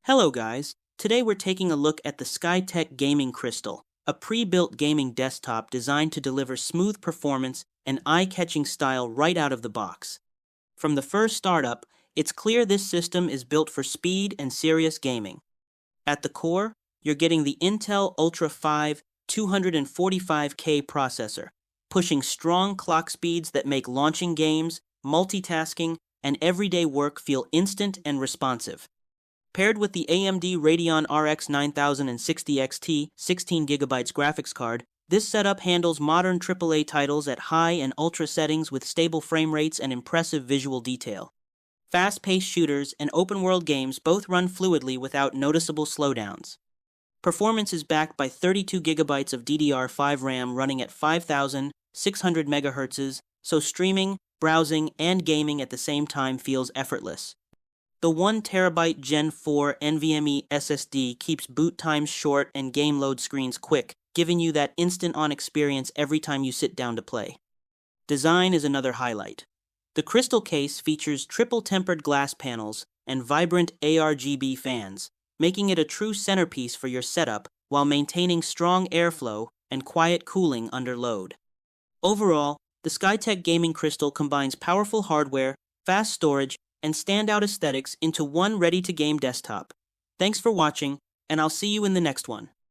Hello guys, today we're taking a look at the Skytech Gaming Crystal, a pre-built gaming desktop designed to deliver smooth performance and eye-catching style right out of the box. From the first startup, it's clear this system is built for speed and serious gaming. At the core, you're getting the Intel Ultra 5 245K processor, pushing strong clock speeds that make launching games, multitasking, and everyday work feel instant and responsive. Paired with the AMD Radeon RX 9060 XT 16GB graphics card, this setup handles modern AAA titles at high and ultra settings with stable frame rates and impressive visual detail. Fast-paced shooters and open-world games both run fluidly without noticeable slowdowns. Performance is backed by 32GB of DDR5 RAM running at 5600 MHz, so streaming, browsing, and gaming at the same time feels effortless. The 1TB Gen 4 NVMe SSD keeps boot times short and game load screens quick, giving you that instant-on experience every time you sit down to play. Design is another highlight. The crystal case features triple-tempered glass panels and vibrant ARGB fans, making it a true centerpiece for your setup while maintaining strong airflow and quiet cooling under load. Overall, the Skytech Gaming Crystal combines powerful hardware, fast storage, and standout aesthetics into one ready-to-game desktop. Thanks for watching, and I'll see you in the next one.